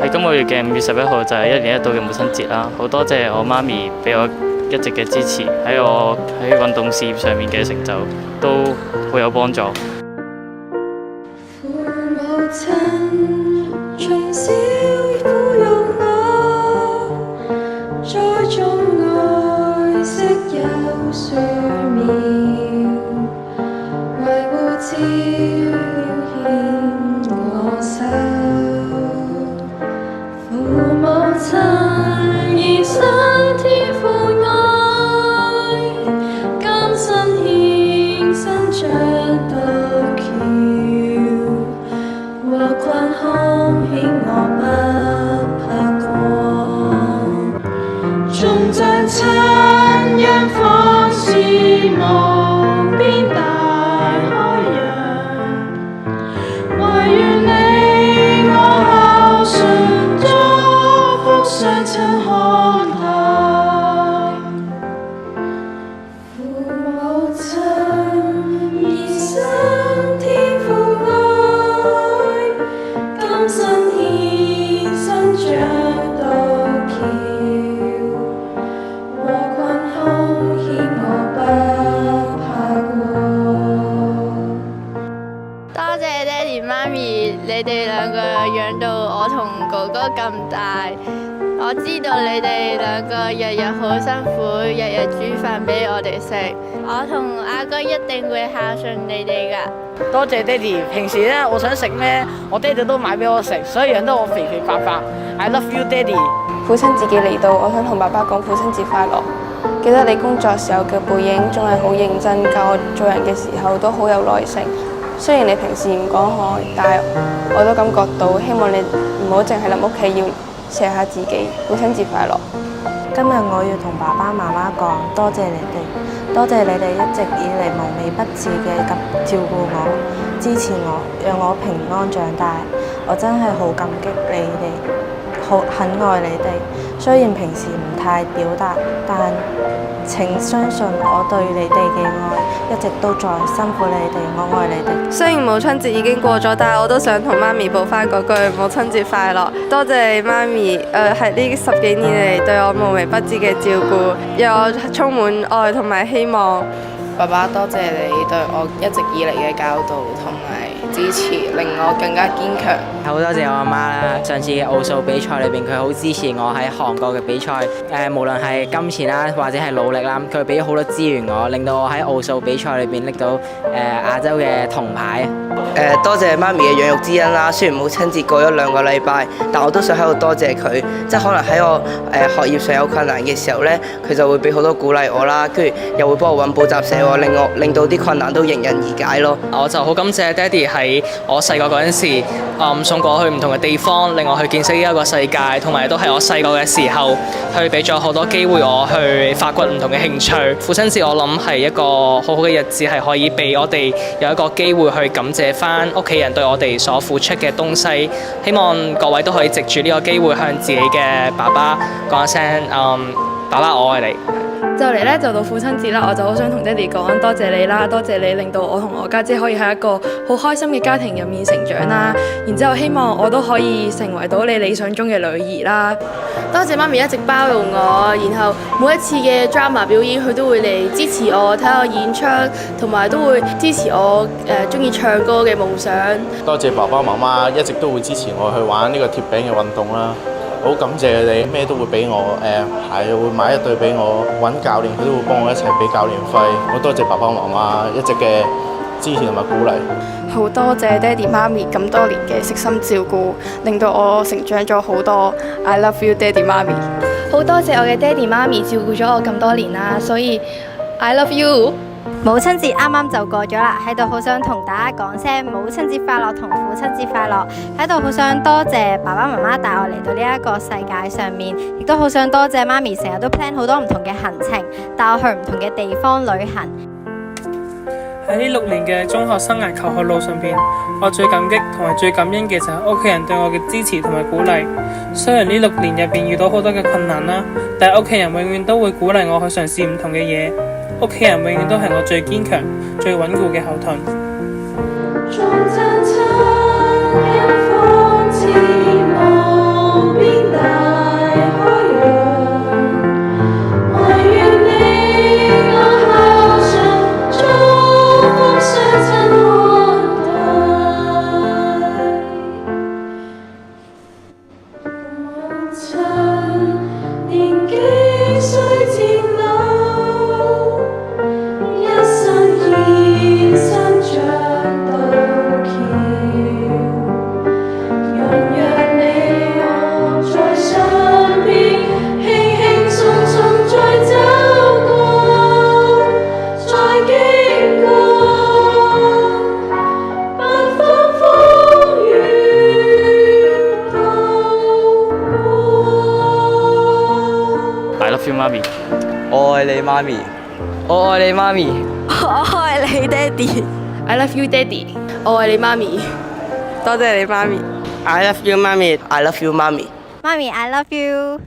喺今個月嘅5月11號就係1年1度嘅母親節啦，好多謝我媽咪俾我一直嘅支持，喺我喺運動事業上面嘅成就都好有幫助。父母親從小撫育我，栽種愛惜有樹苗，維護照料牽我手。父母親以身天父愛，甘心獻身着到橋，禍困凶險我不怕過，縱將親恩放肆無邊大海洋，唯願你我孝順祝福雙親看待。父母親以身天父愛，甘心獻身着到橋，禍困凶險我不怕過。多謝爹哋媽咪，你哋兩個養到我同哥哥咁大。我知道你哋兩個日日好辛苦，日日煮飯俾我哋食。我同阿哥一定會孝順你哋㗎。多謝爹哋，平時咧我想食咩，我爹哋都買俾我食，所以養得我肥肥白白。I love you，爹哋。父親節嘅嚟到，我想同爸爸講父親節快樂。記得你工作時候嘅背影，仲係好認真，教我做人嘅時候都好有耐性。雖然你平時唔講開，但係我都感覺到，希望你唔好淨係諗屋企，要錫下自己。父親節快樂！今日我要同爸爸媽媽講，多謝你哋，多謝你哋一直以嚟無微不至嘅咁照顧我、支持我，讓我平安長大。我真係好感激你哋，很愛你哋。雖然平時唔太表達，但請相信我對你哋嘅愛一直都在，辛苦你哋，我愛你哋。雖然母親節已經過咗，但係我都想同媽咪報翻嗰句母親節快樂。多謝媽咪，喺呢10幾年嚟對我無微不至嘅照顧，讓我充滿愛同埋希望。爸爸，多謝你對我一直以嚟嘅教導同埋支持，令我更加堅強。好多謝我阿媽啦！上次嘅奧數比賽裏邊，佢好支持我喺韓國嘅比賽。無論係金錢啦，或者係努力啦，佢俾咗好多資源我，令到我喺奧數比賽裏邊拎到亞洲嘅銅牌。多謝媽咪嘅養育之恩啦。雖然母親節過咗2個禮拜，但我都想喺度多謝佢。即係可能喺我學業上有困難嘅時候呢，佢就會俾好多鼓勵我啦，跟住又會幫我揾補習社，令到啲困難都迎刃而解咯。我就好感謝爹哋喺我細個嗰陣時，送過去唔同嘅地方，令我去見識呢一個世界，同埋都係我細個嘅時候，去俾咗好多機會我去發掘唔同嘅興趣。父親節我諗係一個好好嘅日子，係可以俾我哋有一個機會去感謝翻屋企人對我哋所付出嘅東西。希望各位都可以藉住呢個機會向自己嘅爸爸講一聲，爸爸我愛你。就嚟咧就到父親節啦，我就好想同爹哋講多謝你啦，多謝你令到我同我家姐可以喺一個好開心嘅家庭入面成長啦。然之後希望我都可以成為到你理想中嘅女兒啦。多謝媽咪一直包容我，然後每一次嘅 drama 表演佢都會嚟支持我睇我演出，同埋都會支持我中意唱歌嘅夢想。多謝爸爸媽媽一直都會支持我去玩呢個貼餅嘅運動啦。好感謝佢哋，咩都會俾我，鞋會買一對俾我，揾教練佢都會幫我一齊俾教練費。好多謝爸爸媽媽一直嘅支持同埋鼓勵。好多謝爹哋媽咪咁多年嘅悉心照顧，令到我成長咗好多。I love you， 爹哋媽咪。好多謝我嘅爹哋媽咪照顧咗我咁多年啦，所以 I love you。母親節啱啱就過咗啦，喺度好想同大家講聲母親節快樂同父親節快樂，喺度好想多謝爸爸媽媽帶我嚟到呢一個世界上面，亦都好想多謝媽咪成日都 plan 好多唔同嘅行程，帶我去唔同嘅地方旅行。喺呢6年嘅中學生涯求學路上邊，我最感激同埋最感恩嘅就係屋企人對我嘅支持同埋鼓勵。雖然呢6年入邊遇到好多嘅困難啦，但係屋企人永遠都會鼓勵我去嘗試唔同嘅嘢。屋企人永遠都係我最堅強、最穩固嘅後盾。縱讚親恩方知望，親，年紀雖漸老，一生獻身像渡橋，容讓你我在上邊輕輕鬆鬆再走過，再經過八方風雨都過。I love you，媽咪。我愛你媽咪，我愛你媽咪。我愛你爹哋。I love you，爹哋。我愛你媽咪。多謝你媽咪。 I love you，媽咪。I love you，媽咪。媽咪，I love you。